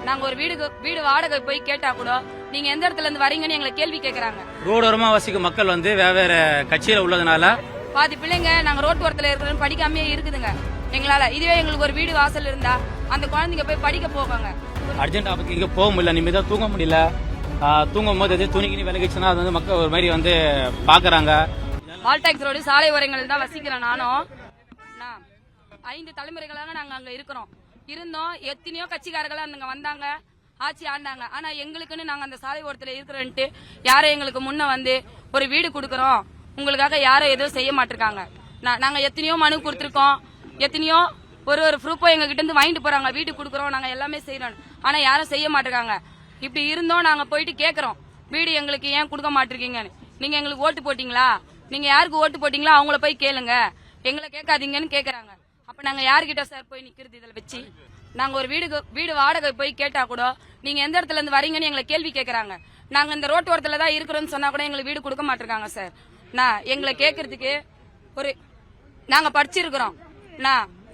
நாங்க ஒரு வீடு வாடகை போய் கேட்டா கூட நீங்க எந்த இடத்துல இருந்து வரீங்கன்னு எங்களை கேள்வி கேக்குறாங்க. ரோடோரமா வசிக்கும் மக்கள் வந்து வெவ்வேறு கட்சியில உள்ளதுனால பாதி பிள்ளைங்க நாங்க ரோட்டு ஓரத்துல இருக்கிறோம் படிக்காமயே இருக்குதுங்க எங்களால. இதுவே எங்களுக்கு ஒரு வீடு வாசல் இருந்தா அந்த குழந்தைங்க போய் படிக்க போவாங்க. அர்ஜென்ட் ஆபத்துக்கு இங்க போக முடியல, நிம்மதியா தூங்க முடியல. தூங்கும் போது எது துணிக்கினி விலகிச்சுன்னா அது வந்து மக்கள் ஒரு மாதிரி வந்து பாக்குறாங்க. வால்டாக்ஸ் ரோடு சாலை ஓரங்கள் தான் வசிக்கிறேன் நானும். 5 தலைமுறைகளாக நாங்க அங்க இருந்தோம். எத்தனையோ கட்சிக்காரர்கள் அங்க வந்தாங்க, ஆட்சி ஆண்டாங்க. ஆனா எங்களுக்குன்னு நாங்க அந்த சாலை ஓரத்துல இருக்கிறோன்ட்டு யாரும் எங்களுக்கு முன்ன வந்து ஒரு வீடு கொடுக்கறோம் உங்களுக்காக யாரும் எதுவும் செய்ய மாட்டிருக்காங்க. நாங்க எத்தனையோ மனு கொடுத்திருக்கோம், எத்தனையோ ஒரு ப்ரூஃபோ எங்க கிட்ட இருந்து வாங்கிட்டு போறாங்க, வீடு கொடுக்கறோம் நாங்க எல்லாமே செய்யறோம். ஆனா யாரும் செய்ய மாட்டிருக்காங்க. இப்படி இருந்தோம் நாங்க போயிட்டு கேக்குறோம், வீடு எங்களுக்கு ஏன் கொடுக்க மாட்டிருக்கீங்கன்னு. நீங்க எங்களுக்கு ஓட்டு போட்டீங்களா, நீங்க யாருக்கு ஓட்டு போட்டீங்களா அவங்கள போய் கேளுங்க, எங்களை கேட்காதீங்கன்னு கேக்குறாங்க. அப்ப நாங்க யாருகிட்ட சார் போய் நிக்கிறது? இதுல வச்சு நாங்க ஒரு வீடு வாடகை போய் கேட்டா கூட நீங்க எந்த இடத்துல இருந்து வரீங்கன்னு எங்களை கேள்வி கேக்குறாங்க. நாங்க இந்த ரோட்டு ஓரத்துல தான் இருக்கிறோம்னு சொன்னா கூட எங்களுக்கு வீடு கொடுக்க மாட்டிருக்காங்க சார். எங்களை கேக்குறதுக்கு நாங்க படிச்சிருக்கிறோம்.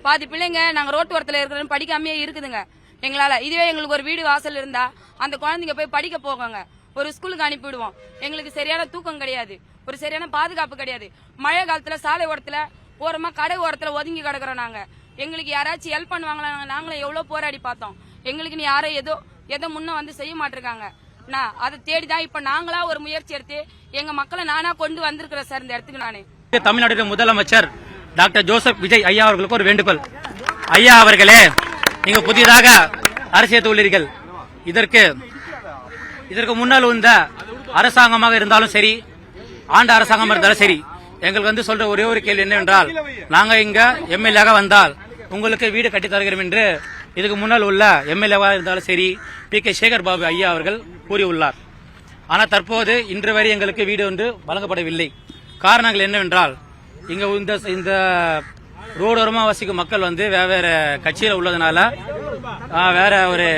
பாதி பிள்ளைங்க நாங்க ரோட்டு ஓரத்துல இருக்கிறோம் படிக்காமயே இருக்குதுங்க எங்களால. இதுவே எங்களுக்கு ஒரு வீடு வாசல் இருந்தா அந்த குழந்தைங்க போய் படிக்க போவாங்க, ஒரு ஸ்கூலுக்கு அனுப்பிடுவோம். எங்களுக்கு சரியான தூக்கம் கிடையாது, ஒரு சரியான பாதுகாப்பு கிடையாது. மழை காலத்துல சாலை ஓரத்துல ஓரமா கடை ஓரத்துல ஒதுங்கி கிடக்குறோம் நாங்க. எங்களுக்கு யாராச்சும் ஹெல்ப் பண்ணுவாங்களா? நாங்களும் எவ்வளவு போராடி பார்த்தோம், எங்களுக்கு யாரும் ஏதோ முன்ன வந்து செய்ய மாட்டிருக்காங்க. அதை தேடிதான் இப்ப நாங்களா ஒரு முயற்சி எடுத்து எங்க மக்களை நானா கொண்டு வந்திருக்கிறேன் சார் இந்த இடத்துக்கு. நானு தமிழ்நாடு முதலமைச்சர் டாக்டர் ஜோசப் விஜய் ஐயா அவர்களுக்கு ஒரு வேண்டுகோள். ஐயா அவர்களே, நீங்க புதிதாக அரசியல் உள்ளீர்கள். இதற்கு முன்னால் வந்த அரசாங்கமாக இருந்தாலும் சரி, ஆண்ட அரசாங்கம் இருந்தாலும் சரி, எங்களுக்கு வந்து சொல்ற ஒரே ஒரு கேள்வி என்னவென்றால், நாங்க இங்க எம்எல்ஏவாக வந்தால் உங்களுக்கு வீடு கட்டி தருகிறோம் என்று இதுக்கு முன்னால் உள்ள எம்எல்ஏவாக இருந்தாலும் சரி பி.கே. சேகர் பாபு ஐயா அவர்கள் கூறியுள்ளார். ஆனால் தற்போது இன்று வரை எங்களுக்கு வீடு ஒன்று வழங்கப்படவில்லை. காரணங்கள் என்னவென்றால், இங்க இந்த ரோடோரமா வசிக்கும் மக்கள் வந்து வெவ்வேறு கட்சியில உள்ளதுனால வேற ஒரு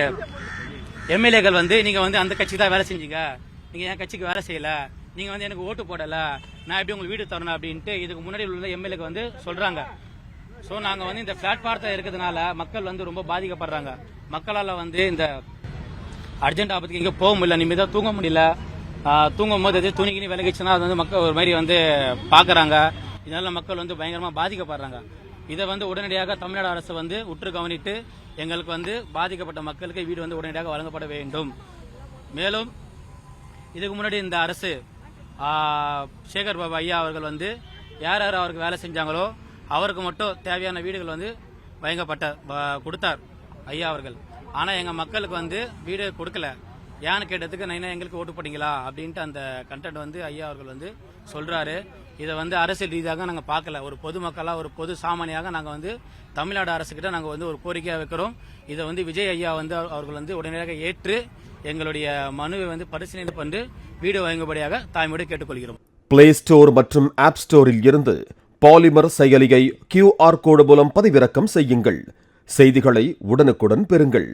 எம்எல்ஏக்கள் வந்து நீங்க வந்து அந்த கட்சிக்கு தான் வேலை செஞ்சீங்க, நீங்க என் கட்சிக்கு வேலை செய்யல, நீங்க வந்து எனக்கு ஓட்டு போடல, நான் எப்படி உங்களுக்கு வீடு தரணும் அப்படின்ட்டு இதுக்கு முன்னாடி உள்ள எம்எல்ஏக்கு வந்து சொல்றாங்க. ஸோ நாங்க வந்து இந்த பிளாட்பாரத்தில் இருக்கிறதுனால மக்கள் வந்து ரொம்ப பாதிக்கப்படுறாங்க. மக்களால் வந்து இந்த அர்ஜென்ட் ஆபத்துக்கு இங்கே போக முடியல, நிம்மதியா தூங்க முடியல. தூங்கும் போது எது துணிக்கினி விலகிச்சுன்னா அது வந்து மக்கள் ஒரு மாதிரி வந்து பாக்குறாங்க. இதனால மக்கள் வந்து பயங்கரமா பாதிக்கப்படுறாங்க. இதை வந்து உடனடியாக தமிழ்நாடு அரசு வந்து உற்று கவனித்து எங்களுக்கு வந்து பாதிக்கப்பட்ட மக்களுக்கு வீடு வந்து உடனடியாக வழங்கப்பட வேண்டும். மேலும் இதுக்கு முன்னாடி இந்த அரசு சேகர் பாபு ஐயா அவர்கள் வந்து யார் யார் அவருக்கு வேலை செஞ்சாங்களோ அவருக்கு மட்டும் தேவையான வீடுகள் வந்து கொடுத்தார் ஐயா அவர்கள். ஆனா எங்க மக்களுக்கு வந்து வீடு கொடுக்கல. ஏன்னு கேட்டதுக்கு நான் எங்களுக்கு ஓட்டு போட்டீங்களா அப்படின்ட்டு அந்த கண்டென்ட் வந்து ஐயா அவர்கள் வந்து சொல்றாரு. இதை வந்து அரசியல் ரீதியாக நாங்க பார்க்கல, ஒரு பொதுமக்களா ஒரு பொது சாமானியாக நாங்க வந்து தமிழ்நாடு அரசுகிட்ட நாங்க வந்து ஒரு கோரிக்கையா வைக்கிறோம். இதை வந்து விஜய் ஐயா வந்து அவர்கள் வந்து உடனடியாக ஏற்று எங்களுடைய மனுவை வந்து பரிசீலனை பண்ணி வீடு வழங்கும்படியாக தாய்மொழி கேட்டுக்கொள்கிறோம். பிளே ஸ்டோர் மற்றும் ஆப் ஸ்டோரில் இருந்து பாலிமர் செயலியை QR கோடு மூலம் பதிவிறக்கம் செய்யுங்கள். செய்திகளை உடனுக்குடன் பெறுங்கள்.